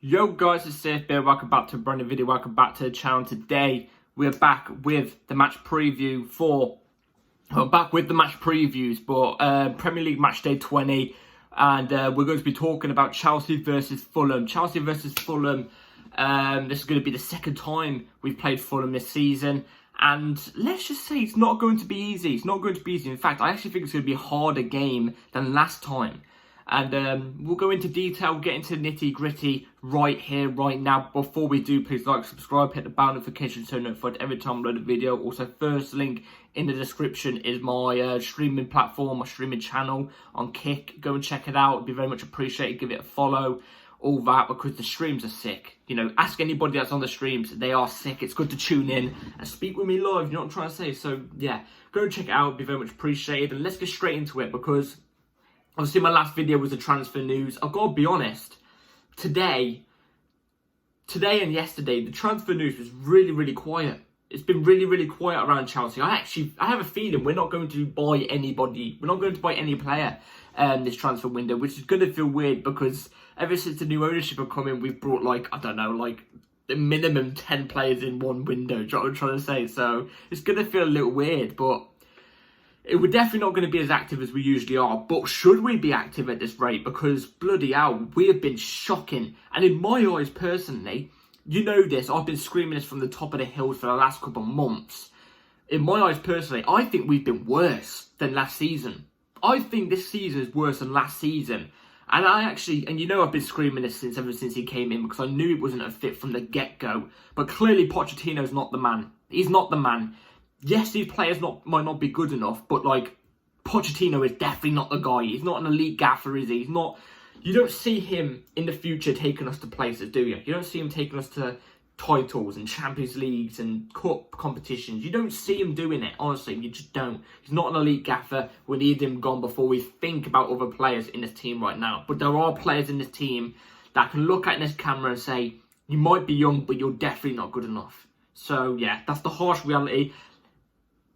Yo guys, it's Safe Bear. Welcome back to a brand new video. Welcome back to the channel. Today we're back with the match preview but Premier League match day 20, and we're going to be talking about Chelsea versus Fulham. This is going to be the second time we've played Fulham this season, and let's just say it's not going to be easy. In fact, I actually think it's going to be a harder game than last time. And we'll go into detail, get into nitty gritty right here, right now. Before we do, please like, subscribe, hit the bell notification so notified every time I upload a video. Also, first link in the description is my streaming platform, my streaming channel on Kick. Go and check it out. It'd be very much appreciated. Give it a follow, all that, because the streams are sick. You know, ask anybody that's on the streams. They are sick. It's good to tune in and speak with me live. You know what I'm trying to say? So, yeah, go and check it out. It'd be very much appreciated. And let's get straight into it, because obviously, my last video was the transfer news. I've got to be honest, today and yesterday, the transfer news was really quiet. It's been really quiet around Chelsea. I have a feeling we're not going to buy anybody. We're not going to buy any player this transfer window, which is going to feel weird, because ever since the new ownership have come in, we've brought the minimum 10 players in one window. Do you know what I'm trying to say? So it's going to feel a little weird, but we're definitely not going to be as active as we usually are. But should we be active at this rate? Because bloody hell, we have been shocking. And in my eyes personally, you know this, I've been screaming this from the top of the hills for the last couple of months. In my eyes personally, I think we've been worse than last season. I think this season is worse than last season. And I've been screaming this ever since he came in, because I knew he wasn't a fit from the get-go. But clearly Pochettino's not the man. He's not the man. Yes, these players might not be good enough, but Pochettino is definitely not the guy. He's not an elite gaffer, is he? He's not. You don't see him in the future taking us to places, do you? You don't see him taking us to titles and Champions Leagues and cup competitions. You don't see him doing it, honestly. You just don't. He's not an elite gaffer. We need him gone before we think about other players in this team right now. But there are players in this team that can look at this camera and say, you might be young, but you're definitely not good enough. So yeah, that's the harsh reality.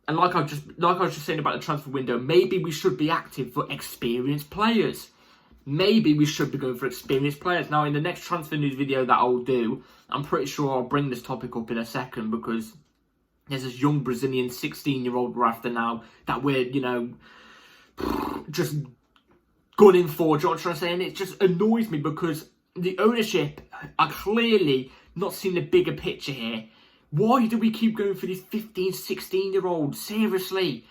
And like I was just saying about the transfer window, maybe we should be active for experienced players. Maybe we should be going for experienced players. Now, in the next transfer news video that I'll do, I'm pretty sure I'll bring this topic up in a second, because there's this young Brazilian 16-year-old we're after now that we're, just gunning for. Do you know what I'm trying to say? And it just annoys me, because the ownership are clearly not seeing the bigger picture here. Why do we keep going for these 15, 16-year-olds? Seriously.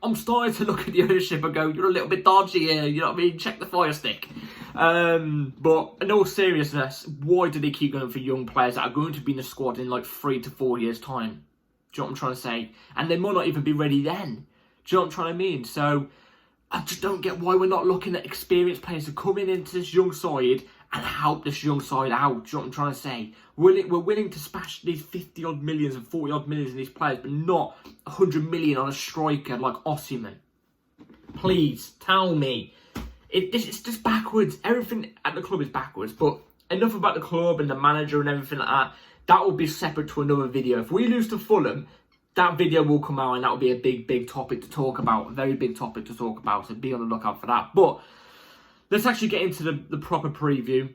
I'm starting to look at the ownership and go, you're a little bit dodgy here, you know what I mean? Check the fire stick. But in all seriousness, why do they keep going for young players that are going to be in the squad in 3 to 4 years' time? Do you know what I'm trying to say? And they might not even be ready then. Do you know what I'm trying to mean? So, I just don't get why we're not looking at experienced players to come into this young side and help this young side out. Do you know what I'm trying to say? We're willing to smash these 50-odd millions and 40-odd millions in these players, but not 100 million on a striker like Osimhen. Please, tell me. It's just backwards. Everything at the club is backwards. But enough about the club and the manager and everything like that. That will be separate to another video. If we lose to Fulham, that video will come out, and that will be a big topic to talk about. A very big topic to talk about, so be on the lookout for that. But let's actually get into the proper preview.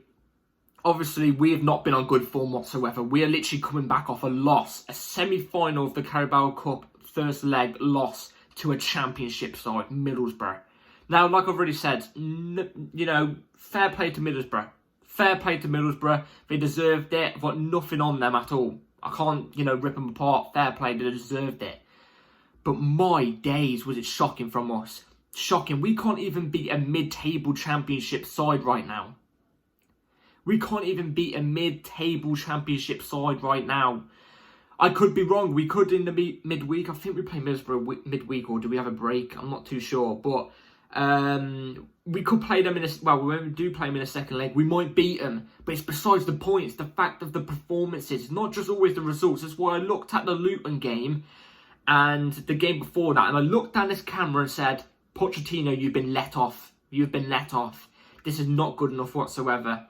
Obviously, we have not been on good form whatsoever. We are literally coming back off a loss, a semi-final of the Carabao Cup first leg loss to a championship side, Middlesbrough. Now, like I've already said, fair play to Middlesbrough. Fair play to Middlesbrough. They deserved it. I've got nothing on them at all. I can't, rip them apart. Fair play, they deserved it. But my days, was it shocking from us. Shocking. We can't even beat a mid-table championship side right now. We can't even beat a mid-table championship side right now. I could be wrong. We could in the midweek. I think we play Middlesbrough midweek, or do we have a break? I'm not too sure. But we could play them when we do play them in a second leg, we might beat them. But it's besides the point. It's the fact of the performances. It's not just always the results. That's why I looked at the Luton game and the game before that, and I looked down this camera and said, Pochettino, you've been let off. You've been let off. This is not good enough whatsoever.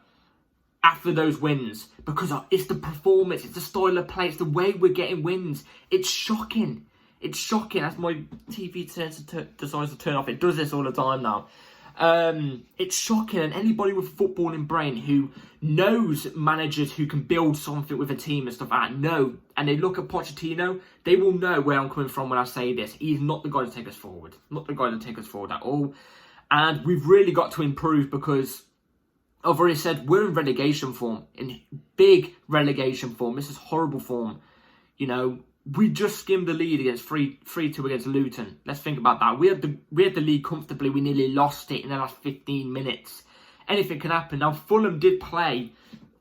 After those wins, because it's the performance, it's the style of play, it's the way we're getting wins. It's shocking. It's shocking. As my TV decides to turn off. It does this all the time now. It's shocking, and anybody with a footballing brain who knows managers who can build something with a team and stuff like that know, and they look at Pochettino, they will know where I'm coming from when I say this. He's not the guy to take us forward. Not the guy to take us forward at all. And we've really got to improve because I've already said we're in relegation form, in big relegation form. This is horrible form. You know, we just skimmed the lead against 3-2 against Luton. Let's think about that. We had the lead comfortably. We nearly lost it in the last 15 minutes. Anything can happen. Now, Fulham did play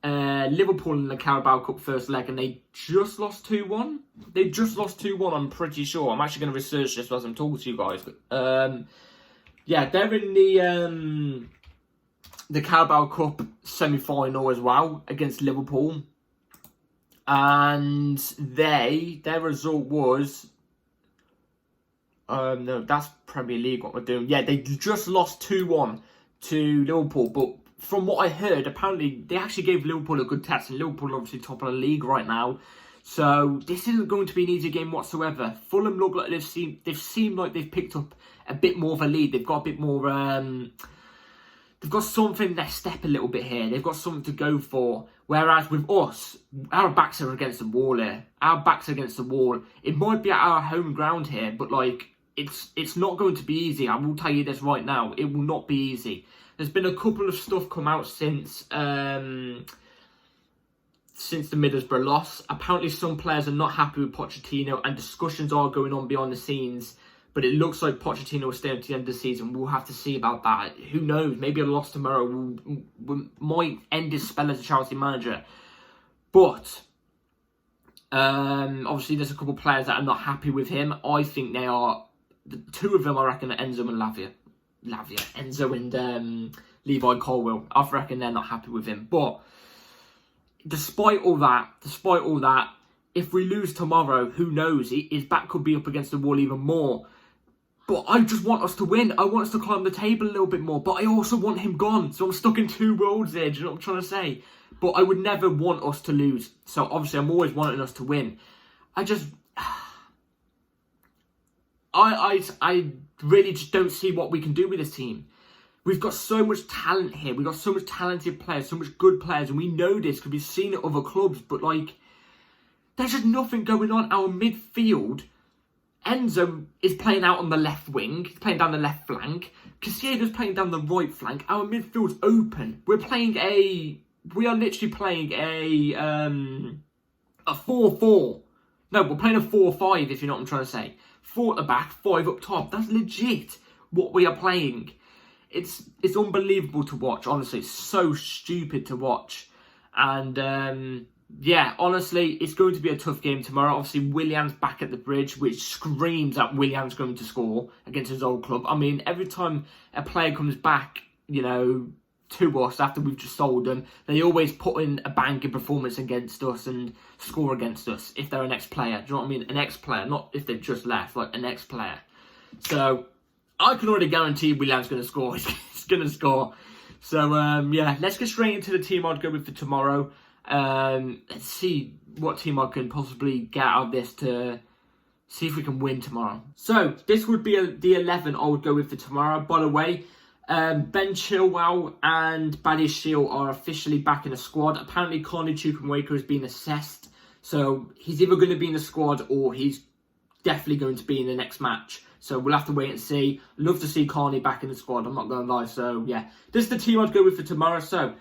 Liverpool in the Carabao Cup first leg, and they just lost 2-1. They just lost 2-1, I'm pretty sure. I'm actually going to research this as I'm talking to you guys. Yeah, they're in the Carabao Cup semi-final as well against Liverpool. And their result was... no, that's Premier League what we're doing. Yeah, they just lost 2-1 to Liverpool. But from what I heard, apparently they actually gave Liverpool a good test. And Liverpool are obviously top of the league right now. So this isn't going to be an easy game whatsoever. Fulham look like they've seemed like they've picked up a bit more of a lead. They've got a bit more... They've got something in their step a little bit here. They've got something to go for. Whereas with us, our backs are against the wall here. Our backs are against the wall. It might be at our home ground here, but like it's not going to be easy. I will tell you this right now. It will not be easy. There's been a couple of stuff come out since the Middlesbrough loss. Apparently some players are not happy with Pochettino and discussions are going on behind the scenes. But it looks like Pochettino will stay until the end of the season. We'll have to see about that. Who knows? Maybe a loss tomorrow might end his spell as a Chelsea manager. But obviously there's a couple of players that are not happy with him. I think they are... The two of them, I reckon, are Enzo and Lavia. Enzo and Levi Colwill. I reckon they're not happy with him. But despite all that, if we lose tomorrow, who knows? His back could be up against the wall even more. But I just want us to win. I want us to climb the table a little bit more. But I also want him gone. So I'm stuck in two worlds there. Do you know what I'm trying to say? But I would never want us to lose. So obviously I'm always wanting us to win. I really just don't see what we can do with this team. We've got so much talent here. We've got so much talented players, so much good players. And we know this because we've seen it at other clubs. But like, there's just nothing going on. Our midfield... Enzo is playing out on the left wing. He's playing down the left flank. Caicedo's playing down the right flank. Our midfield's open. We are literally playing a 4-4. No, we're playing a 4-5 if you know what I'm trying to say. 4 at the back, 5 up top. That's legit what we are playing. It's unbelievable to watch. Honestly, it's so stupid to watch. And... yeah, honestly, it's going to be a tough game tomorrow. Obviously, Willian's back at the bridge, which screams that Willian's going to score against his old club. I mean, every time a player comes back, you know, to us after we've just sold them, they always put in a banking performance against us and score against us if they're an ex-player. Do you know what I mean? An ex-player, not if they've just left, like an ex-player. So, I can already guarantee Willian's going to score. He's going to score. So, yeah, let's get straight into the team I'd go with for tomorrow. Let's see what team I can possibly get out of this to see if we can win tomorrow. So, this would be the 11 I would go with for tomorrow. By the way, Ben Chilwell and Badiashile are officially back in the squad. Apparently, Carney Chukwuemeka has been assessed. So, he's either going to be in the squad or he's definitely going to be in the next match. So, we'll have to wait and see. Love to see Carney back in the squad, I'm not going to lie. So, yeah, this is the team I'd go with for tomorrow. So,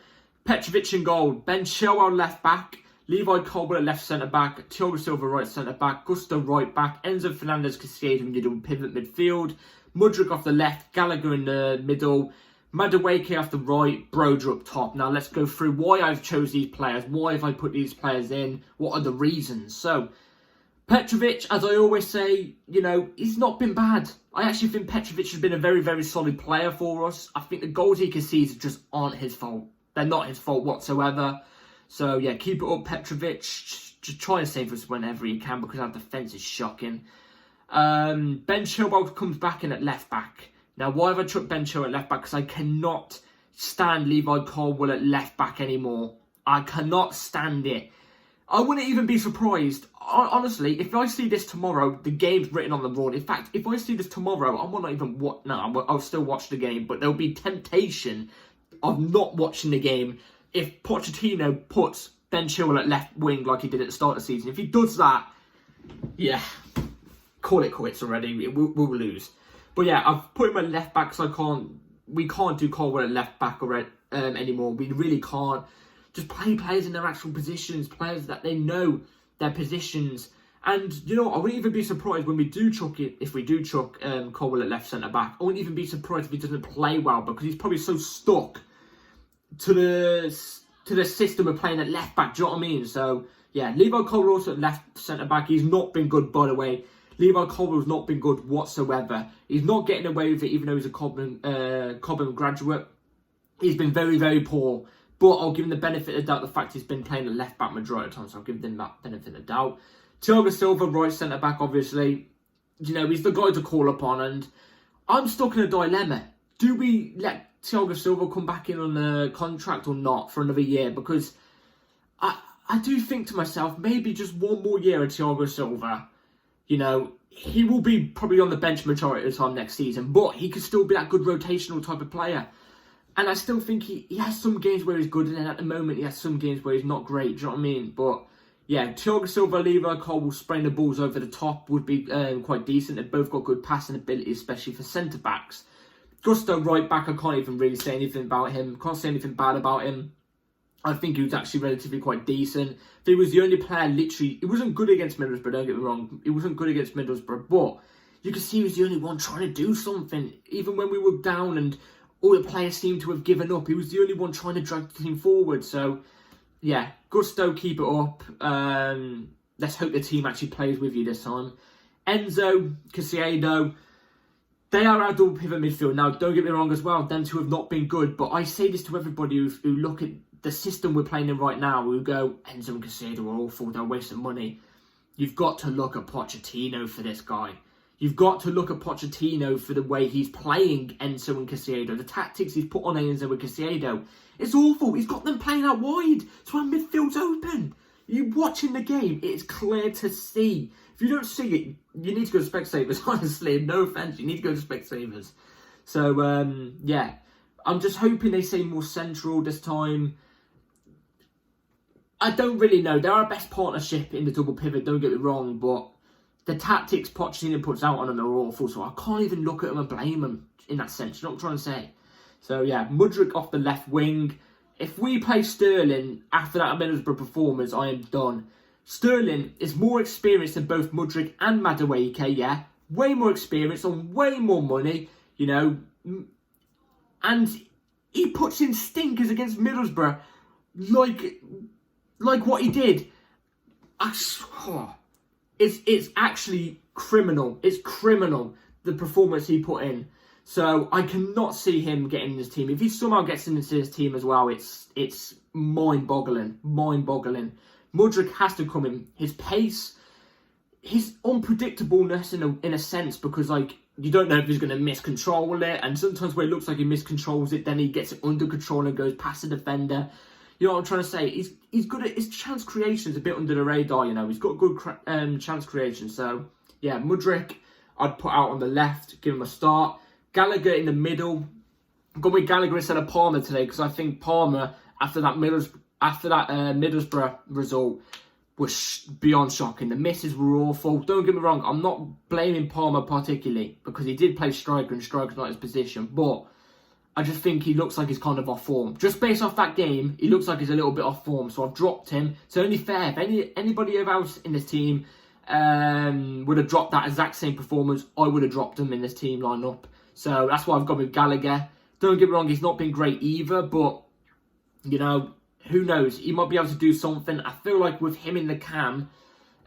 Petrovic in goal, Ben Chilwell left back, Levi Colwill left centre back, Thiago Silva right centre back, Gusto right back, Enzo Fernandez Caicedo middle pivot midfield, Mudryk off the left, Gallagher in the middle, Madueke off the right, Broder up top. Now let's go through why I've chose these players, why have I put these players in, what are the reasons. So, Petrovic, as I always say, you know, he's not been bad. I actually think Petrovic has been a very, very solid player for us. I think the goals he concedes just aren't his fault. They're not his fault whatsoever. So, yeah, keep it up, Petrovic. Just try and save us whenever you can because our defence is shocking. Ben Chilwell comes back in at left back. Now, why have I chucked Ben Chilwell at left back? Because I cannot stand Levi Colwill at left back anymore. I cannot stand it. I wouldn't even be surprised. Honestly, if I see this tomorrow, the game's written on the board. In fact, if I see this tomorrow, I might not even watch. No, I'll still watch the game, but there'll be temptation of not watching the game if Pochettino puts Ben Chilwell at left wing like he did at the start of the season. If he does that, yeah, call it quits already. We'll lose. But yeah, I've put him at left back because we can't do Colwell at left back anymore. We really can't. Just play players in their actual positions, players that they know their positions. And, you know, I wouldn't even be surprised when we do chuck it, if we do chuck Colwell at left centre-back. I wouldn't even be surprised if he doesn't play well because he's probably so stuck to the system of playing at left-back, do you know what I mean? So, yeah, Levi Colwell also at left centre-back. He's not been good, by the way. Levi Colwell's not been good whatsoever. He's not getting away with it, even though he's a Cobham graduate. He's been very, very poor. But I'll give him the benefit of the doubt, the fact he's been playing at left-back majority of the time, so I'll give him that benefit of the doubt. Thiago Silva, right centre-back, obviously. You know, he's the guy to call upon, and I'm stuck in a dilemma. Do we let Thiago Silva come back in on a contract or not for another year? Because I do think to myself, maybe just one more year of Thiago Silva. You know, he will be probably on the bench majority of the time next season, but he could still be that good rotational type of player. And I still think he has some games where he's good, and then at the moment he has some games where he's not great, do you know what I mean? But yeah, Thiago Silva, Levi Colwell spraying the balls over the top would be quite decent. They've both got good passing ability, especially for centre-backs. Gusto, right back, I can't even really say anything about him. Can't say anything bad about him. I think he was actually relatively quite decent. He was the only player, literally, he wasn't good against Middlesbrough, don't get me wrong. He wasn't good against Middlesbrough, but you could see he was the only one trying to do something. Even when we were down and all the players seemed to have given up, he was the only one trying to drag the team forward. So, yeah, Gusto, keep it up. Let's hope the team actually plays with you this time. Enzo, Caicedo, they are our double pivot midfield. Now, don't get me wrong as well, them two have not been good, but I say this to everybody who look at the system we're playing in right now, who go, Enzo and Caicedo are awful, they're wasting money. You've got to look at Pochettino for this guy. You've got to look at Pochettino for the way he's playing Enzo and Caicedo. The tactics he's put on Enzo and Caicedo. It's awful. He's got them playing out wide. So our midfield's open. You watching the game, it's clear to see. If you don't see it, you need to go to Specsavers, honestly. No offence, you need to go to Specsavers. So, yeah. I'm just hoping they say more central this time. I don't really know. They're our best partnership in the double pivot, don't get me wrong, but the tactics Pochettino puts out on them are awful, so I can't even look at them and blame them in that sense. You know what I'm trying to say? So, yeah, Mudryk off the left wing. If we play Sterling after that Middlesbrough performance, I am done. Sterling is more experienced than both Mudryk and Madueke, yeah? Way more experience on way more money, you know. And he puts in stinkers against Middlesbrough like what he did. It's actually criminal. It's criminal, the performance he put in. So I cannot see him getting in this team. If he somehow gets into this team as well, it's mind-boggling. Mind-boggling. Mudryk has to come in. His pace, his unpredictableness in a sense, because like you don't know if he's going to miscontrol it, and sometimes where it looks like he miscontrols it, then he gets it under control and goes past the defender. You know what I'm trying to say? He's good at his chance creations, a bit under the radar, you know. He's got good chance creation. So, yeah, Mudryk, I'd put out on the left, give him a start. Gallagher in the middle. I'm going with Gallagher instead of Palmer today because I think Palmer, after that Middlesbrough result, was beyond shocking. The misses were awful. Don't get me wrong, I'm not blaming Palmer particularly because he did play striker and striker's not his position, but I just think he looks like he's kind of off form. Just based off that game, he looks like he's a little bit off form. So I've dropped him. It's only fair. If anybody else in this team would have dropped that exact same performance, I would have dropped him in this team lineup. So that's why I've gone with Gallagher. Don't get me wrong, he's not been great either. But, you know, who knows? He might be able to do something. I feel like with him in the cam,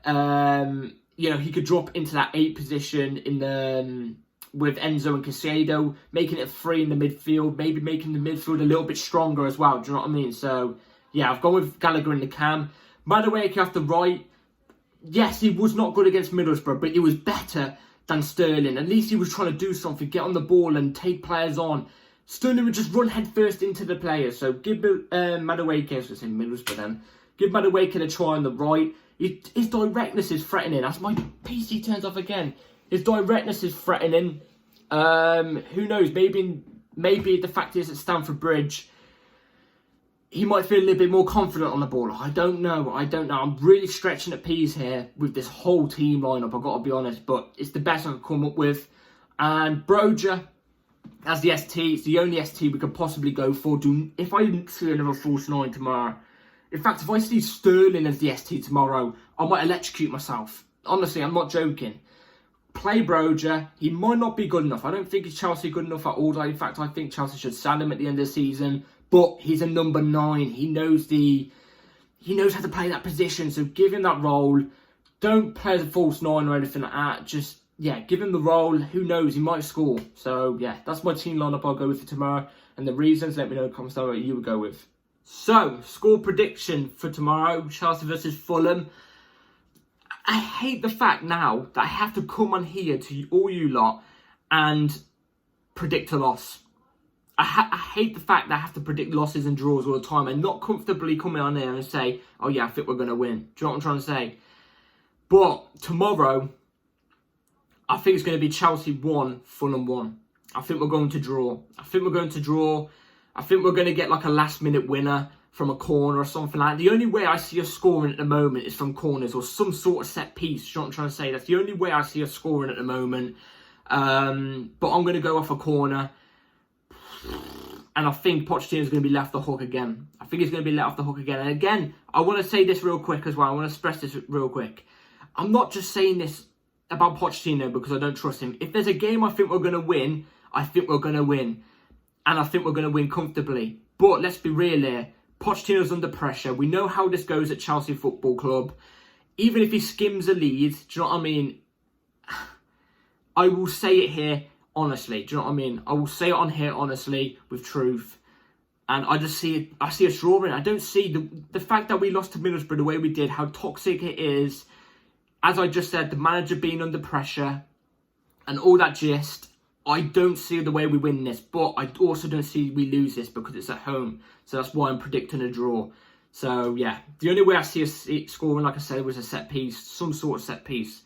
you know, he could drop into that 8 position in the... with Enzo and Caicedo, making it free in the midfield, maybe making the midfield a little bit stronger as well. Do you know what I mean? So, yeah, I've gone with Gallagher in the cam. Madueke off the right. Yes, he was not good against Middlesbrough, but he was better than Sterling. At least he was trying to do something, get on the ball and take players on. Sterling would just run headfirst into the players. So, give Madueke, so say Middlesbrough then, Give Madueke a try on the right. His directness is threatening. That's my PC turns off again. His directness is threatening. Who knows? Maybe the fact is at Stamford Bridge, he might feel a little bit more confident on the ball. I don't know. I'm really stretching at peas here with this whole team lineup, I've got to be honest. But it's the best I can come up with. And Broja as the ST, it's the only ST we could possibly go for. If I didn't see another false 9 tomorrow, in fact, if I see Sterling as the ST tomorrow, I might electrocute myself. Honestly, I'm not joking. Play Broja. He might not be good enough. I don't think he's Chelsea good enough at all. In fact, I think Chelsea should sell him at the end of the season. But he's a number 9. He knows how to play that position. So give him that role. Don't play as a false 9 or anything like that. Just, yeah, give him the role. Who knows? He might score. So, yeah, that's my team lineup I'll go with for tomorrow. And the reasons, let me know in the comments down what you would go with. So, score prediction for tomorrow. Chelsea versus Fulham. I hate the fact now that I have to come on here to all you lot and predict a loss. I hate the fact that I have to predict losses and draws all the time and not comfortably coming on here and say, oh yeah, I think we're going to win. Do you know what I'm trying to say? But tomorrow, I think it's going to be Chelsea 1, Fulham 1. I think we're going to draw. I think we're going to get like a last minute winner from a corner or something like that. The only way I see us scoring at the moment is from corners or some sort of set piece. Do you know what I'm trying to say? That's the only way I see us scoring at the moment. But I'm going to go off a corner. And I think Pochettino's going to be left the hook again. I think he's going to be let off the hook again. And again, I want to say this real quick as well. I want to express this real quick. I'm not just saying this about Pochettino because I don't trust him. If there's a game I think we're going to win, I think we're going to win. And I think we're going to win comfortably. But let's be real here. Pochettino's under pressure. We know how this goes at Chelsea Football Club. Even if he skims a lead, do you know what I mean? I will say it here honestly. Do you know what I mean? I will say it on here honestly with truth. And I just see it. I see a drawing. I don't see the fact that we lost to Middlesbrough the way we did, how toxic it is. As I just said, the manager being under pressure and all that gist. I don't see the way we win this, but I also don't see we lose this because it's at home. So that's why I'm predicting a draw. So, yeah, the only way I see us scoring, like I said, was a set piece, some sort of set piece.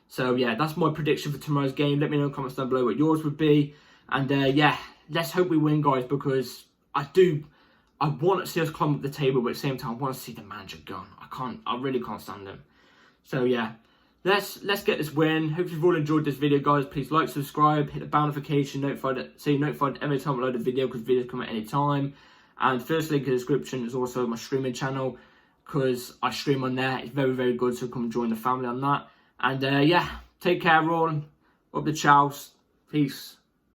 So, yeah, that's my prediction for tomorrow's game. Let me know in the comments down below what yours would be. And, yeah, let's hope we win, guys, because I want to see us climb up the table, but at the same time, I want to see the manager gone. I really can't stand him. So, yeah. Let's get this win. Hope you've all enjoyed this video, guys. Please like, subscribe, hit the bell notification, so you're notified every time I upload a video because videos come at any time. And first link in the description is also my streaming channel because I stream on there. It's very, very good, so come join the family on that. And yeah, take care, everyone. Up the chows. Peace.